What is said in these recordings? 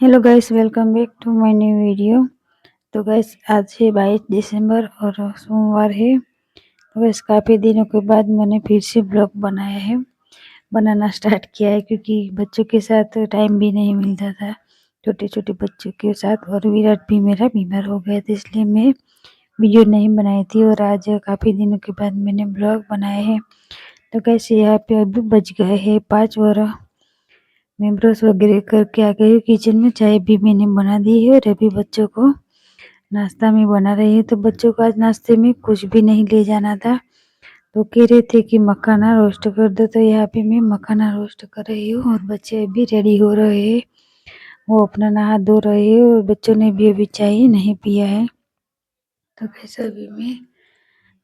Hello guys, welcome back to my new video. तो guys, आज है 22 दिसंबर और सोमवार है। तो गाइस, काफ़ी दिनों के बाद मैंने फिर से ब्लॉग बनाना स्टार्ट किया है, क्योंकि बच्चों के साथ टाइम भी नहीं मिलता था, छोटे छोटे बच्चों के साथ। और विराट भी मेरा बीमार हो गया था, इसलिए मैं वीडियो नहीं बनाई थी। और आज काफ़ी दिनों के बाद मैंने ब्लॉग बनाए हैं। तो गाइस, यहाँ पे अभी बज गए हैं 5 और मैं ब्रश वगैरह करके आ गई हूँ किचन में। चाय भी मैंने बना दी है और अभी बच्चों को नाश्ता में बना रही है। तो बच्चों को आज नाश्ते में कुछ भी नहीं ले जाना था, तो कह रहे थे कि मखाना रोस्ट कर दो। तो यहाँ पे मैं मखाना रोस्ट कर रही हूँ और बच्चे अभी रेडी हो रहे हैं। वो अपना नहा धो रहे हैं और बच्चों ने भी अभी चाय नहीं पिया है। तो कैसे अभी मैं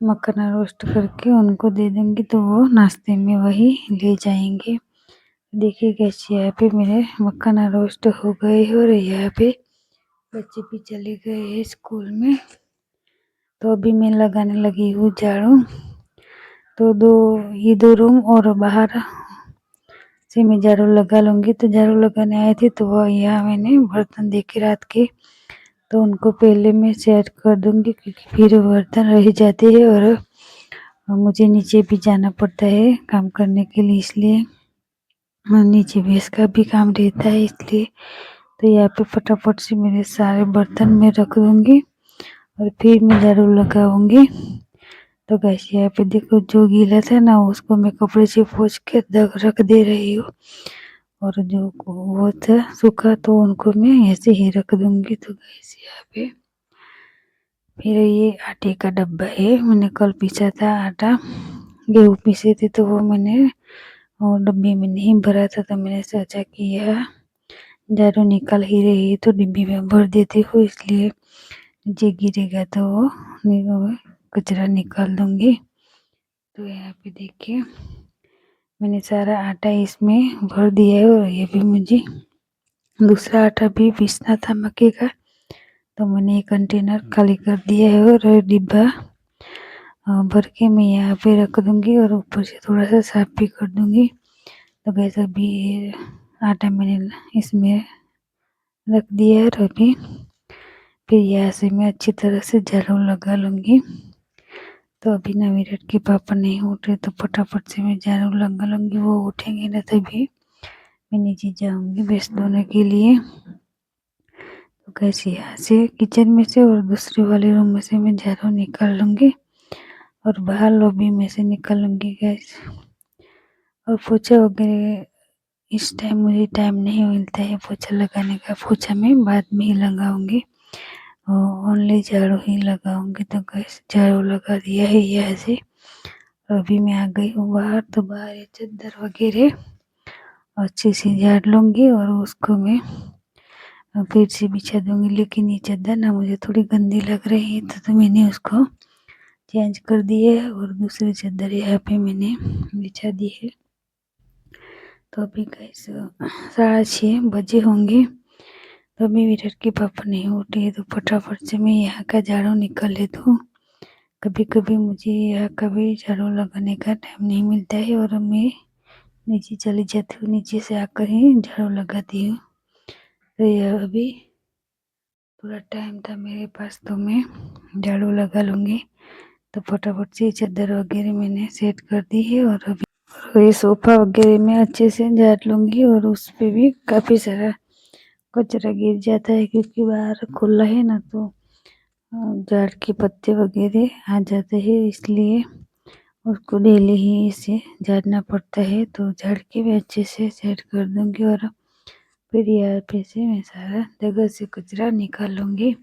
मखाना रोस्ट करके उनको दे दूंगी, तो वो नाश्ते में वही ले जाएंगे। देखिए कैसे यहाँ पे मेरे मखाना रोस्ट हो गए और यहाँ पे बच्चे भी चले गए हैं स्कूल में। तो अभी मैं लगाने लगी हूँ झाड़ू। तो ये दो रूम और बाहर से मैं झाड़ू लगा लूँगी। तो झाड़ू लगाने आए थे, तो वो यहाँ मैंने बर्तन देखे रात के, तो उनको पहले मैं सेट कर दूँगी, क्योंकि फिर बर्तन रह जाते हैं और मुझे नीचे भी जाना पड़ता है काम करने के लिए, इसलिए नीचे भी इसका भी काम रहता है, इसलिए। तो यहाँ पे फटाफट से मेरे सारे बर्तन में रख दूँगी और फिर मैं झाड़ू लगाऊंगी। तो गैस, यहाँ पे देखो, जो गीला था ना उसको मैं कपड़े से पोंछ के रख दे रही हूँ, और जो वो था सूखा तो उनको मैं ऐसे ही रख दूँगी। तो गैस, यहाँ पे फिर ये आटे का डब्बा है, मैंने कल पीसा था आटा, गेहूँ पीसे थे, तो वो मैंने और डब्बे में नहीं भरा था। तो मैंने सोचा कि यह झाड़ू निकल ही रही है तो डिब्बी में भर देती हूँ, इसलिए नीचे गिरेगा तो वो कचरा निकाल दूंगी। तो यहाँ पे देखिए, मैंने सारा आटा इसमें भर दिया है और ये भी मुझे दूसरा आटा भी पीसना था मक्के का, तो मैंने एक कंटेनर खाली कर दिया है और डिब्बा भर के मैं यहाँ पे रख दूंगी और ऊपर से थोड़ा सा साफ भी कर दूंगी। तो गैस, अभी आटा मैंने इसमें रख दिया है और अभी फिर यहाँ से मैं अच्छी तरह से झाड़ू लगा लूँगी। तो अभी ना विराट के पापा नहीं उठ रहे, तो फटाफट से मैं झाड़ू लगा लूँगी। वो उठेंगे ना तभी मैं नीचे जाऊँगी भैंस धोने के लिए। तो कैसे यहाँ से किचन में से और दूसरे वाले रूम में से मैं झाड़ू निकाल लूँगी और बाहर लॉबी में से निकाल लूँगी गैस। और पोछा वगैरह इस टाइम मुझे टाइम नहीं मिलता है पोछा लगाने का, पोछा मैं बाद में ही लगाऊंगी, ओनली झाड़ू ही लगाऊंगी। तो गैस, झाड़ू लगा दिया है यहाँ से। अभी मैं आ गई हूँ बाहर, तो बाहर ये चादर वगैरह अच्छे से झाड़ लूँगी और उसको मैं फिर से बिछा दूँगी। लेकिन ये चादर ना मुझे थोड़ी गंदी लग रही है, तो मैंने उसको चेंज कर दी है और दूसरी चादर यहाँ पे मैंने बिछा दी है। तो अभी गैस 6:30 बजे होंगे, तो अभी विराट के पापा नहीं उठे, तो फटाफट से मैं यहाँ का झाड़ू निकाल लेती हूँ। कभी कभी मुझे यहाँ का भी झाड़ू लगाने का टाइम नहीं मिलता है और मैं नीचे चली जाती हूँ, नीचे से आकर ही झाड़ू लगाती हूँ। तो यह अभी थोड़ा टाइम था मेरे पास, तो मैं झाड़ू लगा लूँगी। तो फटाफट से चादर वगैरह मैंने सेट कर दी है और अभी ये सोफ़ा वगैरह मैं अच्छे से झाड़ लूँगी। और उस पे भी काफ़ी सारा कचरा गिर जाता है, क्योंकि बाहर खुला है ना, तो झाड़ के पत्ते वगैरह आ जाते हैं, इसलिए उसको डेली ही इसे झाड़ना पड़ता है। तो झाड़ के मैं अच्छे से सेट कर दूँगी और फिर यहाँ पे से मैं सारा जगह से कचरा निकाल लूँगी।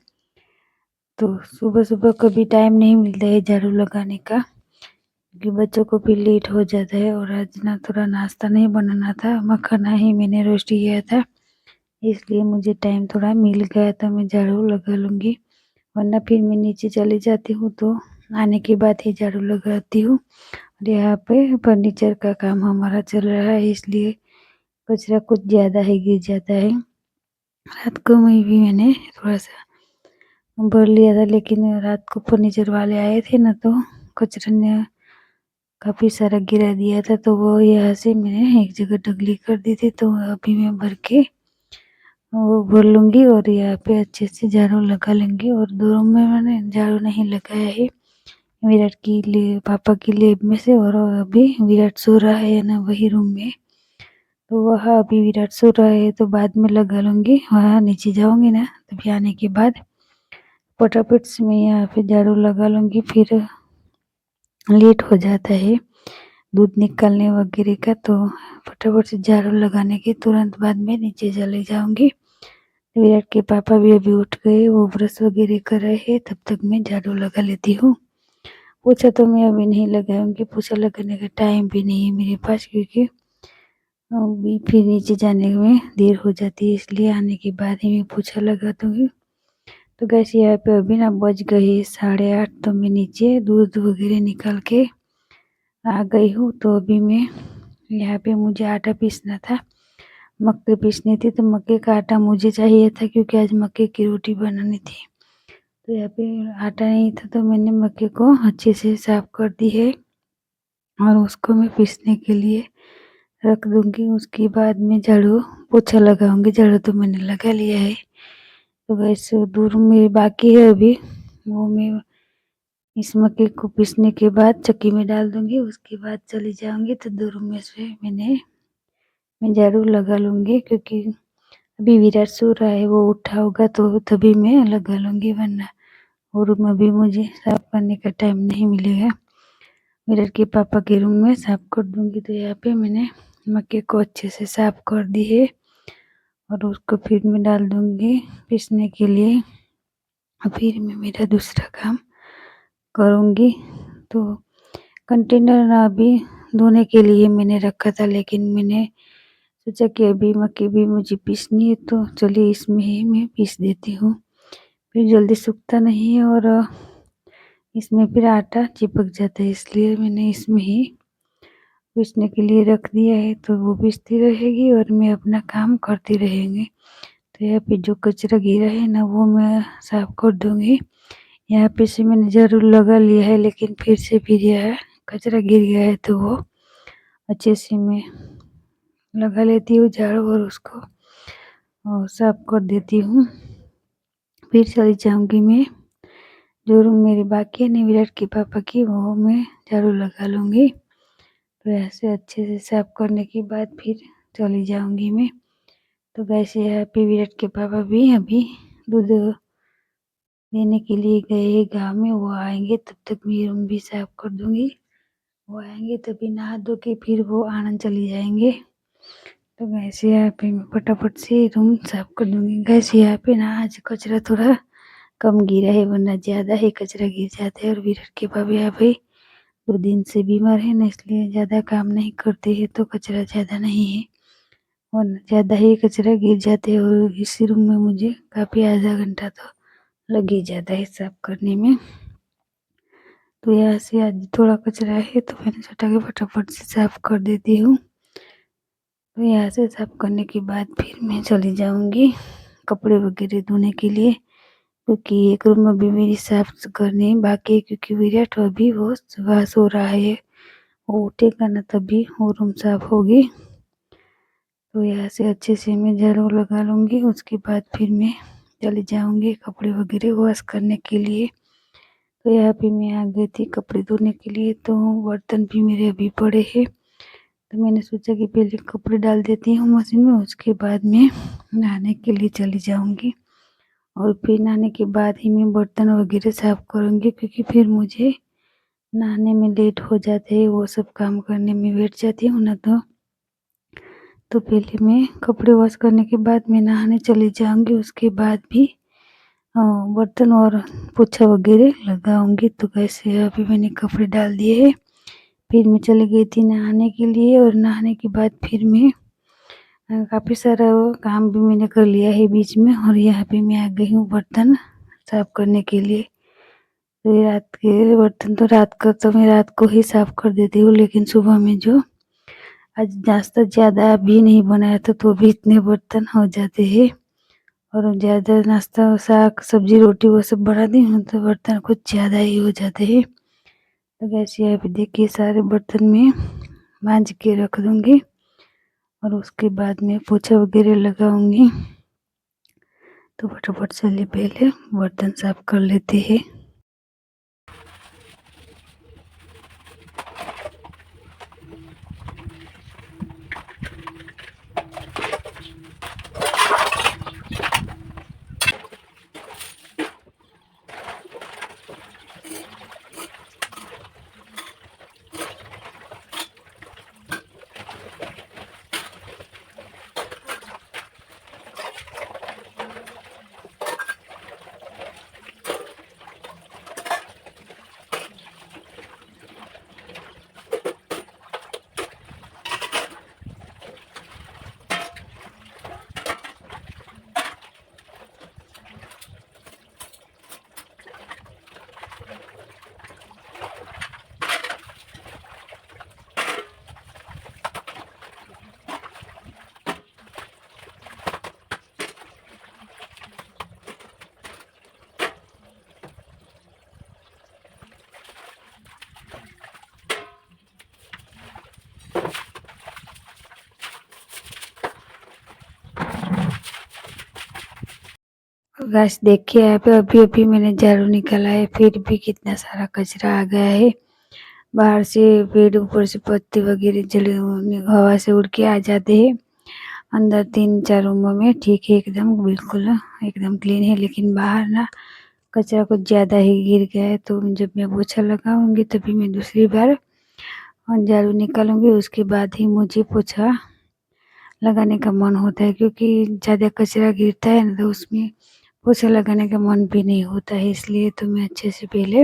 तो सुबह सुबह कभी टाइम नहीं मिलता है झाड़ू लगाने का, क्योंकि बच्चों को भी लेट हो जाता है। और आज ना थोड़ा नाश्ता नहीं बनाना था, मखाना ही मैंने रोस्ट किया था, इसलिए मुझे टाइम थोड़ा मिल गया, तो मैं झाड़ू लगा लूँगी। वरना फिर मैं नीचे चली जाती हूँ, तो आने के बाद ही झाड़ू लगाती हूँ। और यहाँ पे फर्नीचर का काम हमारा चल रहा है, इसलिए कचरा कुछ ज़्यादा ही गिर जाता है। रात को मैंने थोड़ा सा भर लिया था, लेकिन रात को फर्नीचर वाले आए थे ना, तो कचरा ने काफ़ी सारा गिरा दिया था, तो वो यहाँ से मैंने एक जगह ढगली कर दी थी। तो अभी मैं भर के वो भर लूँगी और यहाँ पे अच्छे से झाड़ू लगा लूँगी। और 2 रूम में मैंने झाड़ू नहीं लगाया है, विराट के लिए, पापा के लेब में से। और अभी विराट सो रहा है ना वही रूम में, तो वहाँ अभी विराट सो रहा है तो बाद में लगा लूँगी। वहाँ नीचे जाऊँगी ना तभी आने के बाद फटाफट से मैं यहाँ पे झाड़ू लगा लूँगी, फिर लेट हो जाता है दूध निकालने वगैरह का, तो फटाफट से झाड़ू लगाने के तुरंत बाद में नीचे चली जाऊँगी। विराट के पापा भी अभी उठ गए, वो ब्रश वगैरह कर रहे हैं, तब तक मैं झाड़ू लगा लेती हूँ। पोछा तो मैं अभी नहीं लगाऊंगी, पोछा लगाने का टाइम भी नहीं है मेरे पास, क्योंकि अभी फिर नीचे जाने में देर हो जाती है, इसलिए आने के बाद ही मैं पोछा लगा दूंगी। तो गैस यहाँ पे अभी ना बज गई 8:30, तो मैं नीचे दूध वगैरह निकाल के आ गई हूँ। तो अभी मैं यहाँ पे मुझे आटा पीसना था, मक्के पीसनी थी, तो मक्के का आटा मुझे चाहिए था क्योंकि आज मक्के की रोटी बनानी थी। तो यहाँ पे आटा नहीं था तो मैंने मक्के को अच्छे से साफ कर दी है और उसको मैं पीसने के लिए रख दूंगी। उसके बाद में झाड़ू पोछा लगाऊंगी। झाड़ू तो मैंने लगा लिया है, तो वैसे दूर में बाकी है अभी, वो मैं इस मक्के को पीसने के बाद चक्की में डाल दूंगी। उसके बाद चली जाऊंगी तो दूर में से मैं झाड़ू लगा लूंगी, क्योंकि अभी विराट सो रहा है, वो उठा होगा तो तभी मैं लगा लूंगी, वरना वो रूम अभी मुझे साफ करने का टाइम नहीं मिलेगा। विराट के पापा के रूम में साफ कर दूंगी। तो यहाँ पे मैंने मक्के को अच्छे से साफ कर दी है और उसको फिर मैं डाल दूंगी पीसने के लिए। और फिर मैं मेरा दूसरा काम करूंगी। तो कंटेनर ना अभी धोने के लिए मैंने रखा था, लेकिन मैंने सोचा कि अभी मक्के भी मुझे पीसनी है, तो चलिए इसमें ही मैं पीस देती हूँ, फिर जल्दी सूखता नहीं है और इसमें फिर आटा चिपक जाता है, इसलिए मैंने इसमें ही पीसने के लिए रख दिया है। तो वो पीसती रहेगी और मैं अपना काम करती रहेंगी। तो यहाँ पे जो कचरा गिरा है ना वो मैं साफ कर दूंगी। यहाँ पे से मैंने ज़रूर लगा लिया है, लेकिन फिर यह कचरा गिर गया है तो वो अच्छे से मैं लगा लेती हूँ झाड़ू और उसको साफ कर देती हूँ। फिर चली जाऊँगी मैं, जो रूम मेरी बाकी है ना विराट के पापा की, वो मैं झाड़ू लगा लूँगी। तो ऐसे अच्छे से साफ करने के बाद फिर चली जाऊँगी मैं। तो गैस यहाँ पे विराट के पापा भी अभी दूध देने के लिए गए हैं गाँव में, वो आएंगे तब तक मैं रूम भी साफ कर दूँगी। वो आएंगे तभी नहा धो के फिर वो आनंद चली जाएंगे। तो गैस यहाँ पे मैं फटाफट से रूम साफ कर दूँगी। गैस यहाँ पे ना आज कचरा थोड़ा कम गिरा है, वरना ज़्यादा ही कचरा गिर जाता है। और विराट के पापा यहाँ पे 2 दिन से बीमार है ना, इसलिए ज़्यादा काम नहीं करते हैं, तो कचरा ज़्यादा नहीं है, वरना ज़्यादा ही कचरा गिर जाते हैं। और इसी रूम में मुझे काफ़ी आधा घंटा तो लग ही जाता है साफ करने में। तो यहाँ से आज थोड़ा कचरा है तो मैंने सोचा कि फटाफट से साफ कर देती हूँ। तो यहाँ से साफ करने के बाद फिर मैं चली जाऊँगी कपड़े वगैरह धोने के लिए, क्योंकि एक रूम अभी मेरी साफ करनी बाकी है, क्योंकि विराट अभी वो सुबह सो रहा है, वो उठेगा ना तभी वो रूम साफ होगी। तो यहाँ से अच्छे से मैं झाड़ू लगा लूँगी। उसके बाद फिर मैं चली जाऊँगी कपड़े वगैरह वॉश करने के लिए। तो यहाँ पे मैं आ गई थी कपड़े धोने के लिए, तो बर्तन भी मेरे अभी पड़े हैं। तो मैंने सोचा कि पहले कपड़े डाल देती हूँ मशीन में, उसके बाद मैं नहाने के लिए चली जाऊँगी। और फिर नहाने के बाद ही मैं बर्तन वगैरह साफ़ करूँगी, क्योंकि फिर मुझे नहाने में लेट हो जाते हैं, वो सब काम करने में बैठ जाती हूँ ना। तो पहले मैं कपड़े वॉश करने के बाद मैं नहाने चली जाऊँगी। उसके बाद भी बर्तन और पोछा वगैरह लगाऊँगी। तो कैसे अभी मैंने कपड़े डाल दिए हैं, फिर मैं चली गई थी नहाने के लिए। और नहाने के बाद फिर मैं काफ़ी सारा वो काम भी मैंने कर लिया है बीच में। और यहाँ पे मैं आ गई हूँ बर्तन साफ़ करने के लिए। तो ये रात के बर्तन तो मैं रात को ही साफ़ कर देती हूँ, लेकिन सुबह में जो आज नाश्ता ज़्यादा भी नहीं बनाया था तो भी इतने बर्तन हो जाते हैं। और ज़्यादा नाश्ता साग सब्जी रोटी वो सब बनाती हूँ तो बर्तन कुछ ज़्यादा ही हो जाते हैं। तो गैस यहाँ पे देखिए सारे बर्तन में मांज के रख दूँगी और उसके बाद में पोछा वगैरह लगाऊँगी। तो फटाफट चलिए पहले बर्तन साफ कर लेते हैं। गाइस देखिए यहाँ पे अभी-अभी मैंने झाड़ू निकाला है, फिर भी कितना सारा कचरा आ गया है। बाहर से पेड़ ऊपर से पत्ते वगैरह जले हवा से उड़ के आ जाते हैं। अंदर 3-4 रूमों में ठीक है एकदम बिल्कुल एकदम क्लीन है, लेकिन बाहर ना कचरा कुछ ज़्यादा ही गिर गया है। तो जब मैं पोछा लगाऊंगी तभी मैं दूसरी बार झाड़ू निकालूंगी, उसके बाद ही मुझे पोछा लगाने का मन होता है, क्योंकि ज़्यादा कचरा गिरता है ना तो उसमें पोछा लगाने का मन भी नहीं होता है। इसलिए तो मैं अच्छे से पहले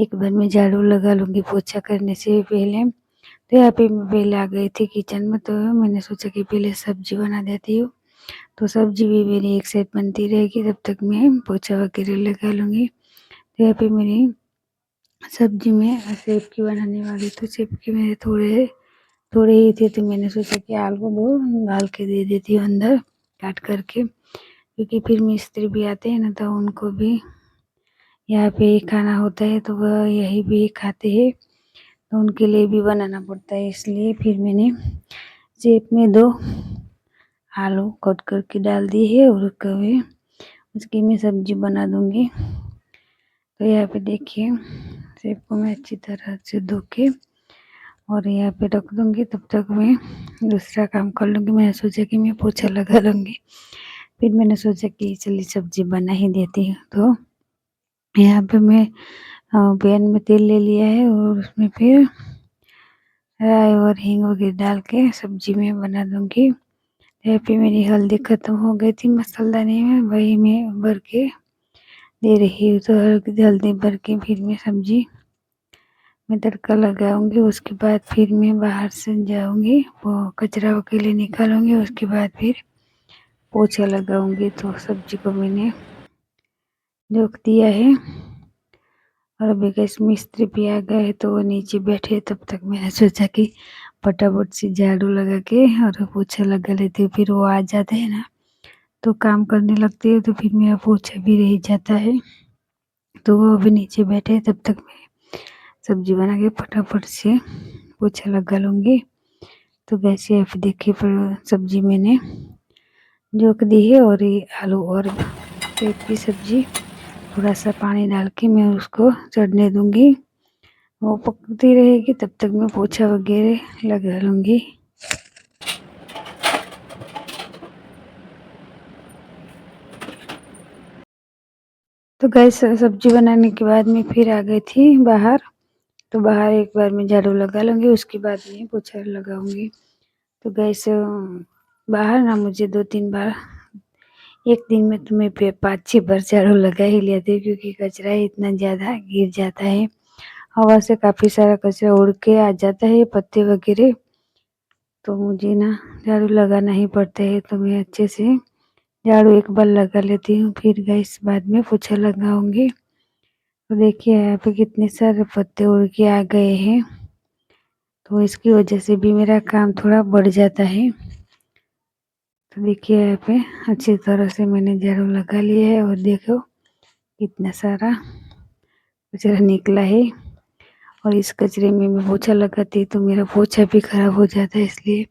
एक बार मैं झाड़ू लगा लूँगी पोछा करने से पहले। तो यहाँ पे मैं पहले आ गई थी किचन में, तो मैंने सोचा कि पहले सब्जी बना देती हूँ। तो सब्जी भी मेरी एक साइड बनती रहेगी, तब तक मैं पोछा वगैरह लगा लूँगी। तो यहाँ पे मेरी सब्जी में सेव की बनाने वाली, तो सेव के मेरे थोड़े ही थे, तो मैंने सोचा कि आलू दो डाल के दे देती हूँ अंदर काट करके, क्योंकि फिर मिस्त्री भी आते हैं ना तो उनको भी यहाँ पे ही खाना होता है, तो वह यही भी खाते हैं, तो उनके लिए भी बनाना पड़ता है। इसलिए फिर मैंने शेप में 2 आलू कट करके डाल दिए है और कभी उसकी मैं सब्जी बना दूँगी। तो यहाँ पे देखिए शेप को मैं अच्छी तरह से धो के और यहाँ पे रख दूँगी, तब तक मैं दूसरा काम कर लूँगी। मैंने सोचा कि मैं पोछा लगा लूँगी, फिर मैंने सोचा कि चलिए सब्जी बना ही देती हूँ। तो यहाँ पे मैं पैन में तेल ले लिया है और उसमें फिर राई और हींग वगैरह डाल के सब्जी में बना दूँगी। यहाँ पे मेरी हल्दी ख़त्म हो गई थी मसालदानी में, वही मैं भर के दे रही हूँ। तो हल्दी भर के फिर मैं सब्जी में तड़का लगाऊंगी, उसके बाद फिर मैं बाहर से जाऊंगी, वो कचरा वगैरह निकालूंगी, उसके बाद फिर पोछा लगाऊंगी। तो सब्जी को मैंने जोख दिया है और अभी गैस मिस्त्री भी आ गए हैं, तो वो नीचे बैठे, तब तक मैंने सोचा कि फटाफट से झाड़ू लगा के और पोछा लगा लेती हूँ। फिर वो आ जाते हैं ना तो काम करने लगते हैं, तो फिर मेरा पोछा भी रह जाता है। तो वो अभी नीचे बैठे, तब तक मैं सब्जी बना के फटाफट से पोछा लगा लूँगी। तो गैस यहाँ पे देखिए सब्जी मैंने जोख दी है और ये आलू और पेट की सब्जी थोड़ा सा पानी डाल के मैं उसको चढ़ने दूँगी, वो पकती रहेगी, तब तक मैं पोछा वगैरह लगा लूँगी। तो गैस सब्जी बनाने के बाद मैं फिर आ गई थी बाहर, तो बाहर एक बार मैं झाड़ू लगा लूँगी, उसके बाद मैं पोछा लगाऊँगी। तो गैस बाहर ना मुझे 2-3 बार एक दिन में तो मैं 5-6 बार झाड़ू लगा ही लेती हूँ, क्योंकि कचरा इतना ज़्यादा गिर जाता है। हवा से काफ़ी सारा कचरा उड़ के आ जाता है, पत्ते वगैरह, तो मुझे ना झाड़ू लगाना ही पड़ता है। तो मैं अच्छे से झाड़ू एक बार लगा लेती हूँ, फिर गैस बाद में पोछा लगाऊँगी। तो देखिए यहाँ पे कितने सारे पत्ते उड़ के आ गए हैं, तो इसकी वजह से भी मेरा काम थोड़ा बढ़ जाता है। तो देखिए यहाँ पे अच्छी तरह से मैंने झाड़ू लगा लिया है और देखो कितना सारा कचरा निकला है, और इस कचरे में मैं पोछा लगाती तो मेरा पोछा भी खराब हो जाता है। इसलिए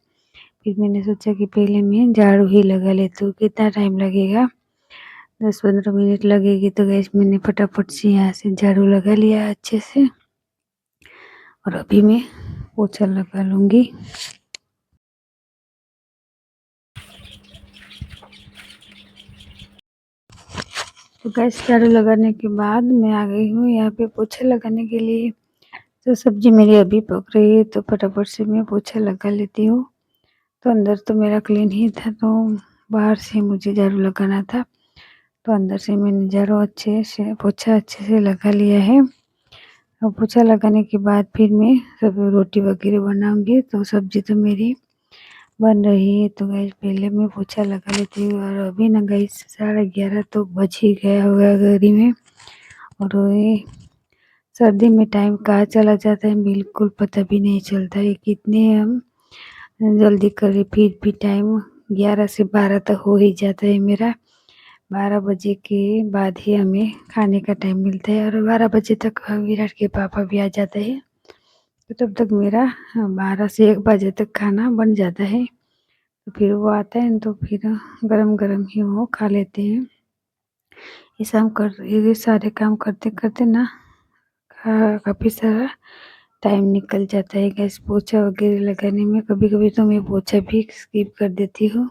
फिर मैंने सोचा कि पहले मैं झाड़ू ही लगा लेती हूँ, कितना टाइम लगेगा 10-15 मिनट लगेगी। तो गैस मैंने फटाफट से यहाँ से झाड़ू लगा लिया अच्छे से और अभी मैं पोछा लगा लूँगी। तो गैस झाड़ू लगाने के बाद मैं आ गई हूँ यहाँ पे पोछा लगाने के लिए। तो सब्जी मेरी अभी पक रही है तो फटाफट से मैं पोछा लगा लेती हूँ। तो अंदर तो मेरा क्लीन ही था, तो बाहर से मुझे झाड़ू लगाना था। तो अंदर से मैंने झाड़ू अच्छे से पोछा अच्छे से लगा लिया है। और पोछा लगाने के बाद फिर मैं सब रोटी वगैरह बनाऊंगी। तो सब्जी तो मेरी बन रही है। तो गैस पहले मैं पोछा लगा लेती हूँ। और अभी ना गैस 11:30 तो बज ही गया होगा घड़ी में। और ये सर्दी में टाइम कहाँ चला जाता है बिल्कुल पता भी नहीं चलता है। कितने हम जल्दी करें फिर भी टाइम 11 से 12 तक हो ही जाता है मेरा। 12 बजे के बाद ही हमें खाने का टाइम मिलता है। और 12 बजे तक विराट के पापा भी आ जाते हैं। तो तब तक मेरा 12 से 1 बजे तक खाना बन जाता है। तो फिर वो आता है तो फिर गरम-गरम ही वो खा लेते हैं। ये सारे काम करते-करते ना काफ़ी सारा टाइम निकल जाता है गैस पोछा वगैरह लगाने में। कभी-कभी तो मैं पोछा भी स्किप कर देती हूँ।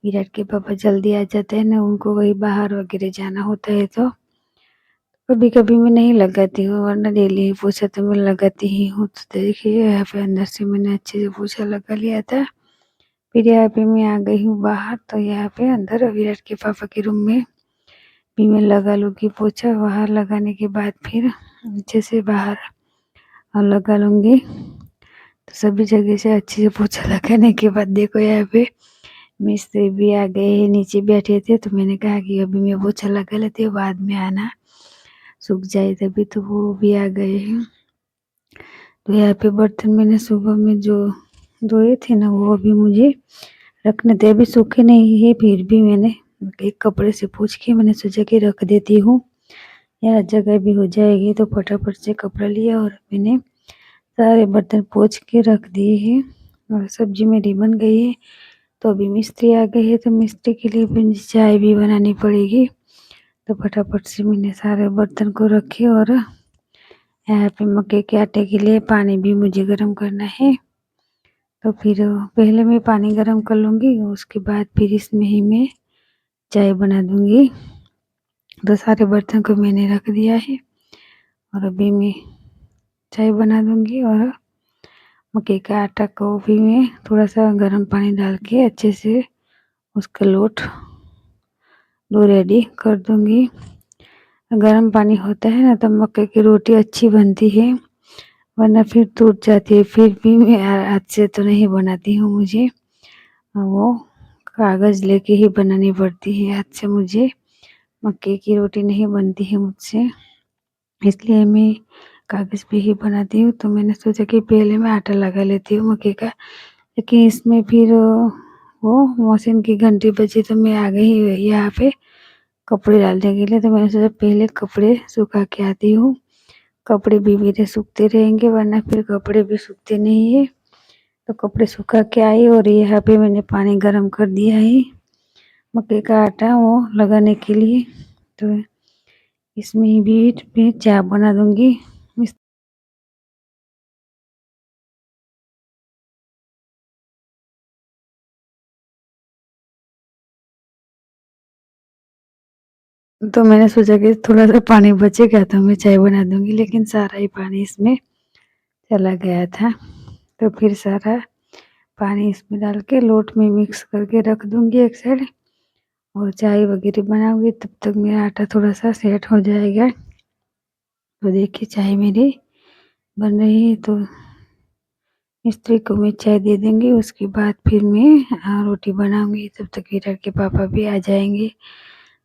विराट के पापा जल्दी आ जाते हैं ना, उनको कहीं बाहर वगैरह जाना होता है तो कभी-कभी मैं नहीं लगाती हूँ, वरना डेली पोछा तो मैं लगाती ही हूँ। तो देखिए यहाँ पे अंदर से मैंने अच्छे से पोछा लगा लिया था। फिर यहाँ पे मैं आ गई हूँ बाहर। तो यहाँ पे अंदर विराट के पापा के रूम में भी मैं लगा लूँगी पोछा। बाहर लगाने के बाद फिर अच्छे से बाहर लगा लूँगी। तो सभी जगह से अच्छे से पोछा लगाने के बाद देखो यहाँ पे मिस्त्री भी आ गए हैं, नीचे बैठे थे। तो मैंने कहा कि अभी मैं पोछा लगा लेती हूँ, बाद में आना, सूख जाए तभी। तो वो भी आ गए हैं। तो यहाँ पे बर्तन मैंने सुबह में जो धोए थे ना, वो अभी मुझे रखने थे। अभी सूखे नहीं है, फिर भी मैंने एक कपड़े से पोंछ के मैंने सोचा कि रख देती हूँ, यहाँ जगह भी हो जाएगी। तो फटाफट से कपड़ा लिया और मैंने सारे बर्तन पोंछ के रख दिए हैं। और सब्जी मेरी बन गई है। तो अभी मिस्त्री आ गए हैं, तो मिस्त्री के लिए भी चाय भी बनानी पड़ेगी। तो फटाफट से मैंने सारे बर्तन को रखे और यहाँ पे मक्के के आटे के लिए पानी भी मुझे गर्म करना है। तो फिर पहले मैं पानी गर्म कर लूँगी, उसके बाद फिर इसमें ही मैं चाय बना दूँगी। तो सारे बर्तन को मैंने रख दिया है और अभी मैं चाय बना दूँगी। और मक्के का आटा को भी मैं थोड़ा-सा गर्म पानी डाल के अच्छे से उसका लोट डो रेडी कर दूँगी। गर्म पानी होता है ना, तो मक्के की रोटी अच्छी बनती है, वरना फिर टूट जाती है। फिर भी मैं हाथ से तो नहीं बनाती हूँ, मुझे वो कागज़ लेके ही बनानी पड़ती है। हाथ से मुझे मक्के की रोटी नहीं बनती है मुझसे, इसलिए मैं कागज़ पे ही बनाती हूँ। तो मैंने सोचा कि पहले मैं आटा लगा लेती हूँ मक्के का, लेकिन इसमें फिर वो मशीन की घंटी बजी। तो मैं आ गई यहाँ पे कपड़े डालने के लिए। तो मैंने सोचा पहले कपड़े सुखा के आती हूँ, कपड़े भी मेरे सूखते रहेंगे, वरना फिर कपड़े भी सूखते नहीं है। तो कपड़े सुखा के आई और यहाँ पे मैंने पानी गर्म कर दिया है मक्के का आटा वो लगाने के लिए। तो इसमें ही भी मैं चाय बना दूँगी। तो मैंने सोचा कि थोड़ा-सा पानी बचेगा तो मैं चाय बना दूँगी, लेकिन सारा ही पानी इसमें चला गया था। तो फिर सारा पानी इसमें डाल के लोट में मिक्स करके रख दूँगी एक साइड, और चाय वगैरह बनाऊँगी। तब तक मेरा आटा थोड़ा-सा सेट हो जाएगा। तो देखिए चाय मेरी बन रही है। तो मिस्त्री को मैं चाय दे दूँगी, उसके बाद फिर मैं रोटी बनाऊँगी। तब तक विराट के पापा भी आ जाएँगे।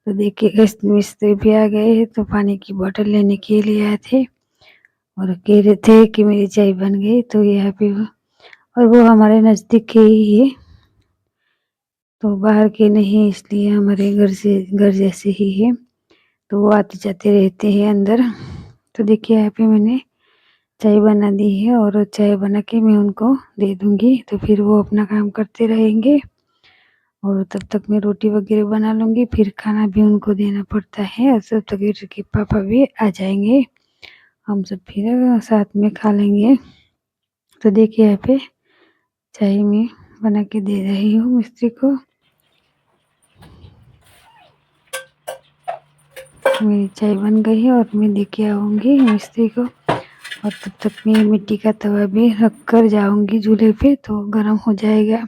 तो देखिए मिस्त्री भी आ गए हैं, तो पानी की बोतल लेने के लिए आए थे और कह रहे थे कि मेरी चाय बन गई। तो यहाँ पे और वो हमारे नज़दीक के ही है, तो बाहर के नहीं, इसलिए हमारे घर जैसे ही है। तो वो आते जाते रहते हैं अंदर। तो देखिए यहाँ पे मैंने चाय बना दी है और चाय बना के मैं उनको दे दूँगी। तो फिर वो अपना काम करते रहेंगे और तब तक मैं रोटी वगैरह बना लूँगी, फिर खाना भी उनको देना पड़ता है और तब तक ईटर के पापा भी आ जाएँगे, हम सब फिर साथ में खा लेंगे। तो देखिए यहाँ पे चाय मैं बना के दे रही हूँ मिस्त्री को। मेरी चाय बन गई है और मैं देके आऊँगी मिस्त्री को, और तब तक मैं मिट्टी का तवा भी रख कर जाऊँगी चूल्हे पे, तो गर्म हो जाएगा। तो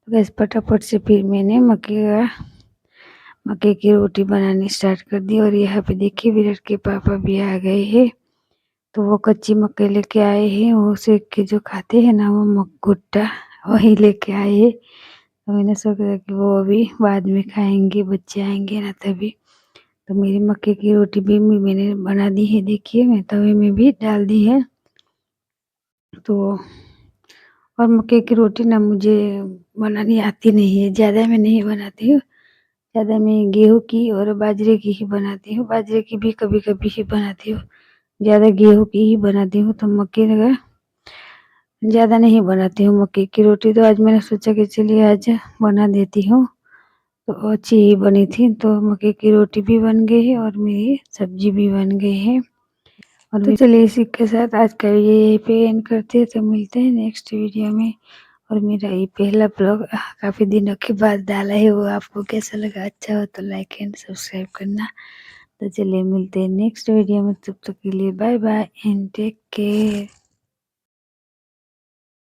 गैस फटाफट से फिर मैंने मक्के की रोटी बनानी स्टार्ट कर दी। और यहाँ पे देखिए विराट के पापा भी आ गए हैं, तो वो कच्ची मक्के लेके आए हैं, वो सेक के जो खाते हैं ना, वो भुट्टा वही लेके आए हैं। तो मैंने सोचा कि वो अभी बाद में खाएंगे, बच्चे आएंगे ना तभी। तो मेरी मक्के की रोटी भी मैंने बना दी है, देखिए मैं तवे में भी डाल दी है। तो और मक्के की रोटी ना मुझे बनानी आती नहीं है, ज़्यादा मैं नहीं बनाती हूँ। ज़्यादा मैं गेहूँ की और बाजरे की ही बनाती हूँ, बाजरे की भी कभी-कभी ही बनाती हूँ। ज़्यादा गेहूँ की ही बनाती हूँ, तो मक्के का ज़्यादा नहीं बनाती हूँ मक्के की रोटी। तो आज मैंने सोचा कि चलिए आज बना देती हूँ, तो अच्छी ही बनी थी। तो मक्के की रोटी भी बन गई है और मेरी सब्जी भी बन गई है। और तो चलिए इसी के साथ आज का वीडियो यहीं पे एंड करते हैं, तो मिलते हैं नेक्स्ट वीडियो में। और मेरा ये पहला ब्लॉग काफ़ी दिनों के बाद डाला है, वो आपको कैसा लगा, अच्छा हो तो लाइक एंड सब्सक्राइब करना। तो चलिए मिलते हैं नेक्स्ट वीडियो में, तब तक के लिए bye bye and take care.